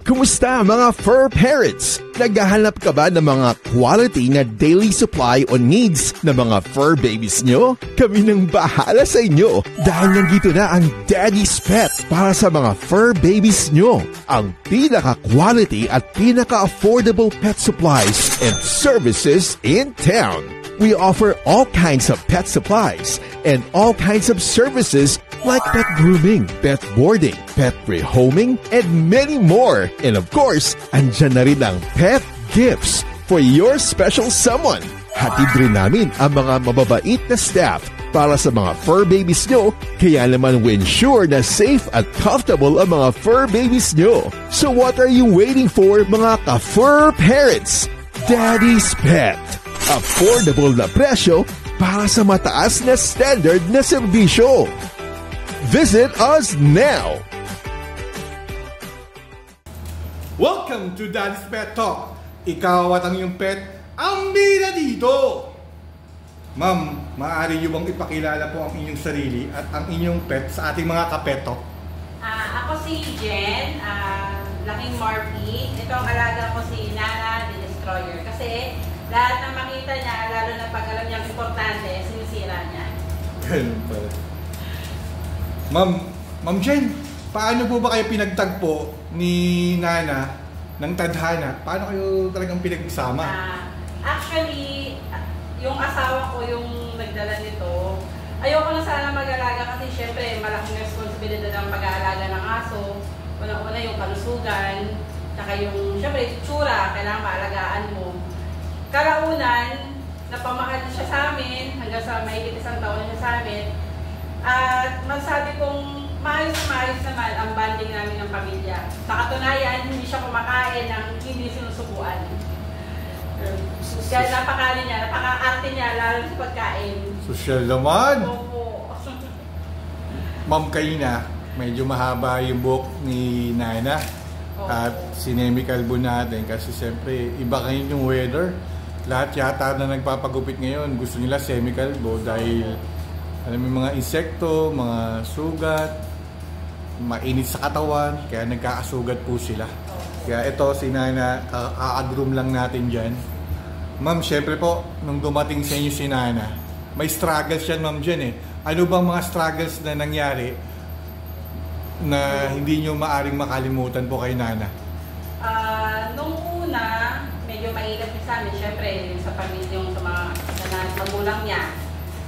Kumusta mga fur parents? Naghahanap ka ba ng mga quality na daily supply o needs ng mga fur babies nyo? Kami nang bahala sa inyo dahil nandito na ang Daddy's Pet para sa mga fur babies nyo. Ang pinaka-quality at pinaka-affordable pet supplies and services in town. We offer all kinds of pet supplies and all kinds of services like pet grooming, pet boarding, pet rehoming, and many more. And of course, andyan na rin ang pet gifts for your special someone. Hatid rin namin ang mga mababait na staff para sa mga fur babies nyo, kaya naman we ensure na safe at comfortable ang mga fur babies nyo. So what are you waiting for, mga ka-fur parents? Daddy's Pet. Affordable na presyo para sa mataas na standard na serbisyo. Visit us now! Welcome to Daddy's Pet Talk. Ikaw at ang iyong pet, ang bida dito! Ma'am, maaari niyo bang ipakilala po ang inyong sarili at ang inyong pet sa ating mga kapeto? Ako si Jen, laking Marpy. Ito ang alaga ko si Nana, the Destroyer. Kasi lahat ng makita niya, lalo na pag alam niyang importante, sinisira niya. Ganun pala. Ma'am Jen, paano po ba kayo pinagtagpo ni Nana ng tadhana? Paano kayo talagang pinagsama? Actually, yung asawa ko yung nagdala nito. Ayoko na sana mag-alaga kasi syempre malaking responsibilidad ng pag-aalaga ng aso. Una-una yung kalusugan, saka yung syempre tsura, kailangan maalagaan mo. Kalaunan, napamahal siya sa amin, hanggang sa mahigit isang taon na siya sa amin. At masabi kong maayos naman ang bonding namin ng pamilya. Sa katunayan, hindi siya kumakain ng hindi sinusubuan. Kaya napakaano niya, napaka-arte niya, lalo sa pagkain. Social naman! Opo. Ma'am Kaina, medyo mahaba yung buhok ni Nana. At sinemikalbo natin kasi siyempre iba ngayon yung weather. Lahat yata na nagpapagupit ngayon gusto nila semikalbo dahil alam mo mga insekto, mga sugat, mainit sa katawan, kaya nagkakasugat po sila. Kaya ito si Nana, a-groom lang natin dyan. Ma'am, syempre po, nung dumating sa inyo si Nana, may struggles yan ma'am dyan eh. Ano bang mga struggles na nangyari na hindi nyo maaring makalimutan po kay Nana? Nung una, medyo mahirap sa amin, syempre, sa pamilya, yung sa mga magulang niya.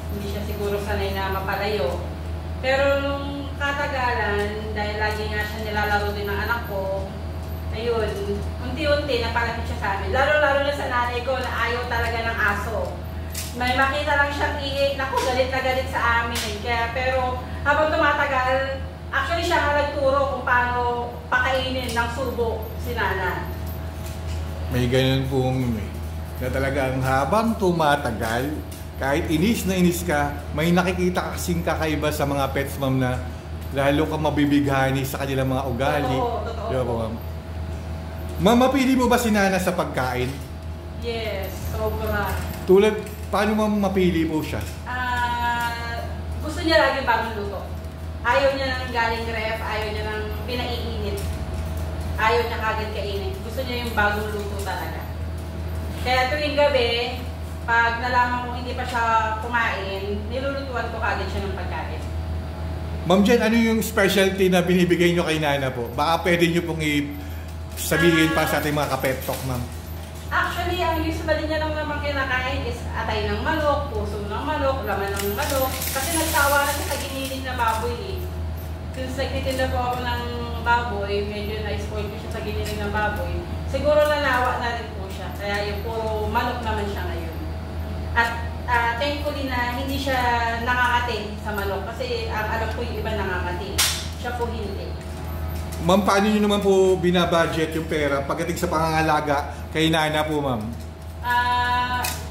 Hindi siya siguro sanay na mapalayo. Pero nung katagalan, dahil lagi nga siya nilalaro din ng anak ko, ayun, unti-unti napalapit siya sa amin. Lalo-lalo na sa nanay ko na ayaw talaga ng aso. May makita lang siyang naku, galit na galit sa amin. Kaya, pero habang tumatagal, actually siya nga nagturo kung paano pakainin ng subo si Nana. May ganun pong na talagang habang tumatagal, kahit inis na inis ka, may nakikita kasing kakaiba sa mga pets, ma'am, na lalo kang mabibighani sa kanilang mga ugali. Totoo. Diba po, ma'am? Ma'am, mapili mo ba si Nana sa pagkain? Yes, sobra. Tulad, paano ma'am mapili po siya? Gusto niya lagi bagong luto. Ayaw niya nang galing ref, ayaw niya nang pinaiinit. Ayaw niya kagad kainit. Gusto niya yung bagong luto talaga. Kaya tuwing gabi, pag nalaman kong hindi pa siya kumain, nilulutuan ko kagad siya ng pagkain. Ma'am Jen, ano yung specialty na binibigay nyo kay Nana po? Baka pwede nyo pong sabihin pa sa ating mga kapetok, ma'am. Actually, ang usually niya lang naman kinakain is atay ng manok, puso ng manok, laman ng manok. Kasi nagtawa na siya sa giniling na baboy eh. Since nagtitinda po ako ng baboy, medyo na-spoil ko siya sa giniling ng baboy. Siguro nanawa na rin po siya. Kaya yung puro manok naman siya ngayon. At thankfully na hindi siya nakakati sa manok kasi ang alam ko yung iba nakakati. Siya po hindi. Ma'am, paano nyo naman po binabudget yung pera pagdating sa pangangalaga kay Nana po, ma'am?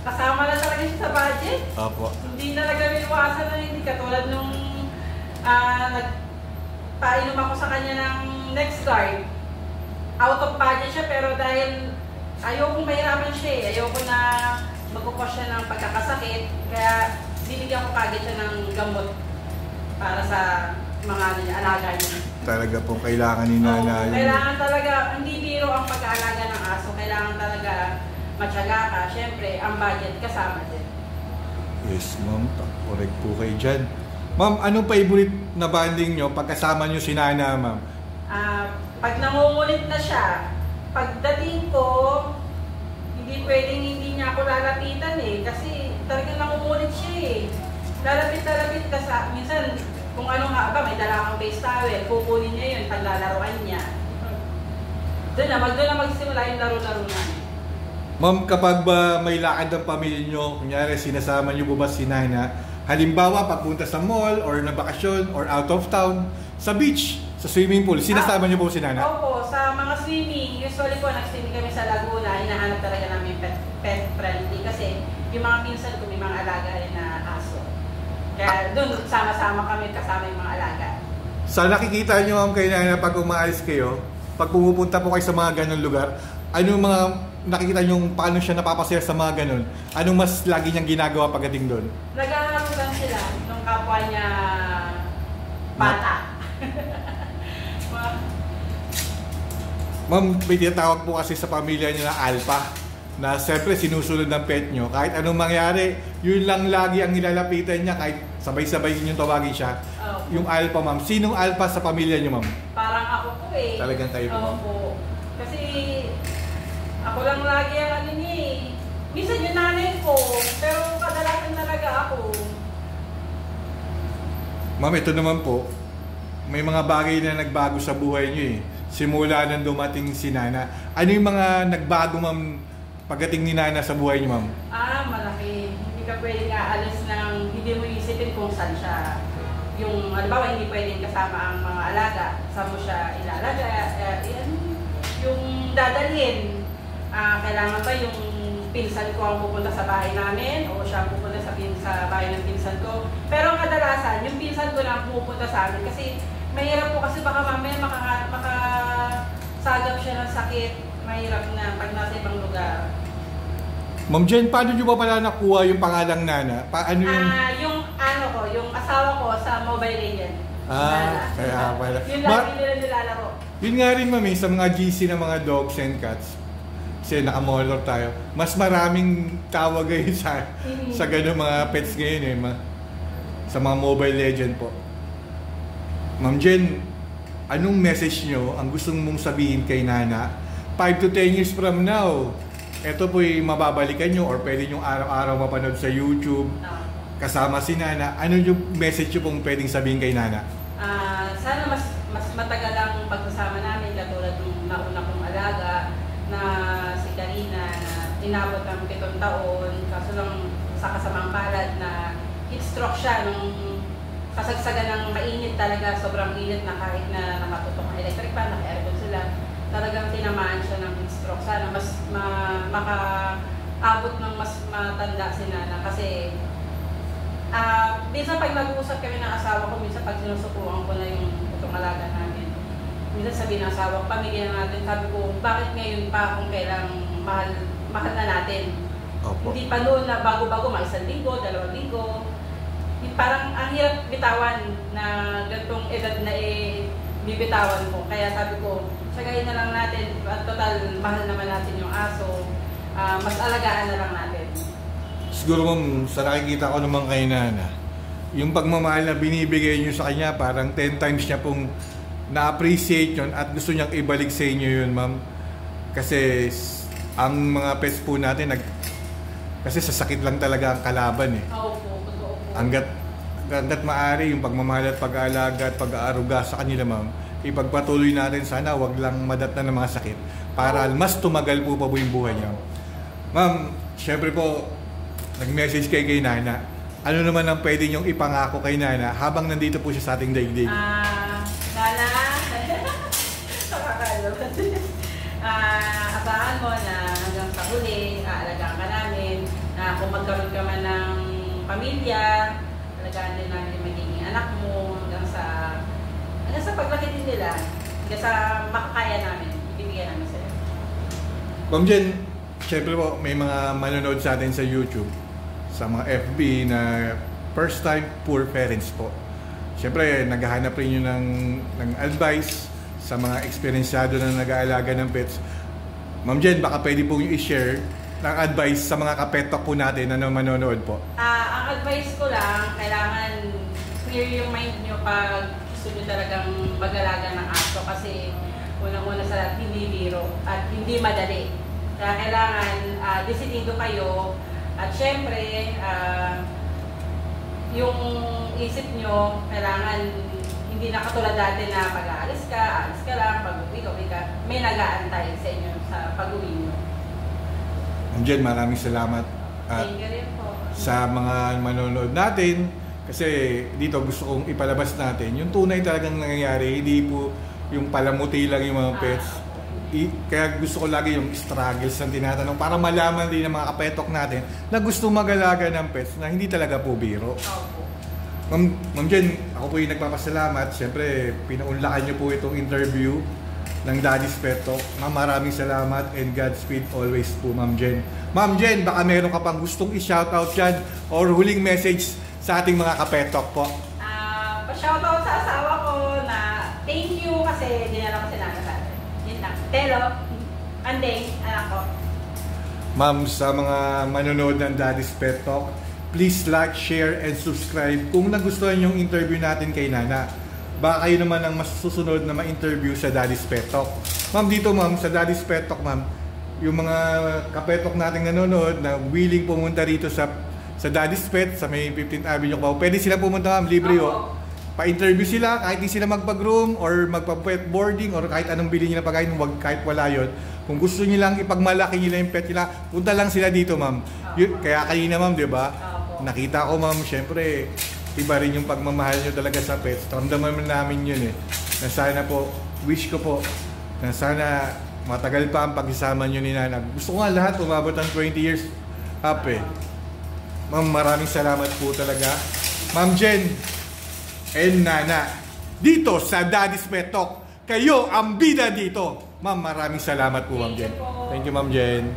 Kasama na talaga siya sa budget. Opo. Hindi na namin iwasan na hindi katulad nung nagpainom ako sa kanya ng NexGard. Out of budget siya pero dahil ayoko mahirapan siya eh. Ayoko na magkukos siya ng pagkakasakit. Kaya binigyan ko kagad siya ng gamot para sa mga alaga niya. Talaga pong kailangan ni Nana. Kailangan talaga, hindi kailangan talaga matyaga ka, syempre, ang budget kasama din. Yes, ma'am. Correct po kayo dyan. Ma'am, anong favorite na banding nyo pagkasama nyo si Nana, ma'am? Pag nangungulit na siya, pagdating ko, hindi pwedeng hindi niya ako lalapitan eh. Kasi talagang nangungulit siya eh. Lalapit ka sa, minsan, kung ano nga ba, may dala kang face towel, kukunin niya yun, paglalaroan niya. Doon na magsimula yung laro-laro na. Ma'am, kapag ba may lakad ng pamilya nyo, kunyari sinasama nyo ba si Nana, halimbawa pagpunta sa mall or na bakasyon or out of town, sa beach, sa swimming pool, sinasama nyo po si Nana? Opo, sa mga swimming, usually po nag-swimming kami sa Laguna, hinahanap talaga namin pet friendly kasi yung mga pinsan ko may mga alaga rin na aso. Kaya doon sama-sama kami kasama yung mga alaga. Sa nakikita nyo, ma'am, kay Nana pag umaalis kayo, pag pumupunta po kayo sa mga ganun lugar, ano mga nakikita nyo paano siya napapasaya sa mga ganun? Anong mas lagi niyang ginagawa pagdating doon? Nag-aarugan sila nung kapwa niya bata. Ma'am, may tinatawag po kasi sa pamilya niya na alpha, na siyempre sinusunod ng pet nyo. Kahit anong mangyari, yun lang lagi ang nilalapitan niya kahit sabay-sabay yung tawagin siya. Yung alpha, ma'am. Sinong alpha sa pamilya niyo, ma'am? Parang ako po eh. Talagang kayo po, ma'am? Opo. Kasi ako lang lagi ang ano niya eh. Minsan yung nanay ko, pero kadalasan talaga ako. Ma'am, ito naman po, may mga bagay na nagbago sa buhay niyo eh. Simula nang dumating si Nana. Ano yung mga nagbago, ma'am, pagdating ni Nana sa buhay niyo, ma'am? Malaki. Hindi ka pwedeng aalis ng hindi mo isipin kung saan siya. Yung, halimbawa, hindi pwedeng kasama ang mga alaga. Saan mo siya ilalaga? Yung dadalhin. Kailangan ba yung pinsan ko ang pupunta sa bahay namin o siya ang pupunta sa bahay ng pinsan ko? Pero ang kadalasan, yung pinsan ko lang pupunta sa amin kasi mahirap po kasi baka mamaya makasagap siya ng sakit. Mahirap na pag nasa ibang lugar. Ma'am Jen, paano nyo ba pala nakuha yung pangalang Nana? Paano yung... yung asawa ko sa Mobile Legend. Kaya pala. Yung lagi nila nilalaro. Yun nga rin, ma'am, sa mga GC na mga dogs and cats. Kasi nakamonitor tayo. Mas maraming tawag ngayon sa gano'ng mga pets ngayon eh. Sa mga Mobile Legend po. Ma'am Jen, anong message nyo ang gusto mong sabihin kay Nana 5 to 10 years from now? Ito po'y mababalikan nyo or pwede nyo araw-araw mapanood sa YouTube kasama si Nana. Ano yung message nyo pong pwedeng sabihin kay Nana? Sana mas matagal ang pagsasama namin katulad ng nauna kong alaga na si Karina na inabot ng 7 taon kaso lang sa kasamang palad na heat stroke siya nung kasagsagan ng mainit talaga, sobrang init na kahit na nakatutok ang electric fan, naka-aircon sila, talagang tinamaan siya ng heat stroke. Sana mas makaabot ng mas matanda si Nana kasi minsan pag nag-uusap kami ng asawa ko, minsan pag sinusukuan ko na yung itong alaga namin, minsan sabi ng asawa ko, pamilya natin, sabi ko, bakit ngayon pa kung kailang mahal na natin? Opo. Hindi pa noon na bago-bago, mga 1 linggo, 2 linggo. Parang ang hirap bitawan na ganitong edad na bibitawan ko. Kaya sabi ko, sagayin na lang natin, at total, mahal naman natin yung aso, mas alagaan na lang natin. Siguro, ma'am, sa nakikita ko naman kay Nana, yung pagmamahal na binibigay nyo sa kanya, parang 10 times niya pong na-appreciate yun at gusto niyang ibalik sa inyo yun, ma'am. Kasi ang mga pets po natin, kasi sa sakit lang talaga ang kalaban eh. Oo po, totoo po. Hanggat maaari yung pagmamahal at pag-aalaga at pag-aaruga sa kanila, ma'am, ipagpatuloy natin, sana wag lang madatnan ng mga sakit para mas tumagal po pa yung buhay niya. Ma'am, syempre po, nag-message kay Nana. Ano naman ang pwede niyong ipangako kay Nana habang nandito po siya sa ating daigdig? Nana, asahan mo na hanggang sa huli, aalagaan ka namin, na kung magkaroon ka man ng pamilya, alagaan din namin yung magiging anak mo, hanggang sa paglaki din nila, hanggang sa makakaya namin, ibibigyan namin sila. Ma'am Jen, syempre po, may mga manonood sa atin sa YouTube, sa mga FB na first time poor parents po. Siyempre, naghahanap rin yun ng advice sa mga eksperyensyado na nag-aalaga ng pets. Ma'am Jen, baka pwede po yung i-share ng advice sa mga kapetok po natin na manonood po. Ang advice ko lang, kailangan clear yung mind nyo pag gusto nyo talagang mag-alaga ng aso kasi unang-una sa lahat, hindi biro at hindi madali. Kaya kailangan disidido kayo at syempre yung isip nyo kailangan hindi na katulad dati na pag-aalis ka lang, pag-uwi ka, may nag-aantay sa inyo sa pag-uwi nyo. Ma'am Jen, maraming salamat at Thank you rin po. sa mga manonood natin kasi dito gusto kong ipalabas natin yung tunay talagang nangyayari, hindi po yung palamuti lang yung mga pets. Kaya gusto ko lagi yung struggles ng tinatanong para malaman din ng mga kapetok natin na gusto mag-alaga ng pets na hindi talaga po biro. Ma'am Jen, ako po yung nagpapasalamat. Siyempre, pinaunlakan niyo po itong interview ng Daddy's Pet Talk. Ma'am, maraming salamat and Godspeed always po, Ma'am Jen. Ma'am Jen, baka meron ka pang gustong i-shoutout dyan or huling message sa ating mga kapetok po. Pa-shoutout sa asawa ko na thank you kasi dinala ko sila sa atin. Yun lang. Telo, Andeng, anak ko. Ma'am, sa mga manonood ng Daddy's Pet Talk, please like, share, and subscribe kung nagustuhan yung interview natin kay Nana. Baka kayo naman ang mas susunod na ma-interview sa Daddy's Pet Talk. Ma'am, dito ma'am, sa Daddy's Pet Talk ma'am, yung mga kapetok nating nanonood na willing pumunta rito sa Daddy's Pet sa may 15th Avenue Cubao, pwede sila pumunta ma'am, libre o. Pa-interview sila, kahit di sila magpag-groom or magpa-pet boarding or kahit anong bilhin nila pagkain, kahit wala yun. Kung gusto nyo lang ipagmalaki nila yung pet nila, punta lang sila dito ma'am. Kaya kanina ma'am, di ba? Nakita ko ma'am, syempre, iba rin yung pagmamahal nyo talaga sa pets. Ramdaman namin yun eh. Na sana po, wish ko po, na sana matagal pa ang pagsasama nyo ni Nana. Gusto ko nga lahat, umabot ng 20 years up eh. Ma'am, maraming salamat po talaga. Ma'am Jen and Nana, dito sa Daddy's Pet Talk, kayo ang bida dito. Ma'am, maraming salamat po Ma'am Jen. Thank you Ma'am Jen.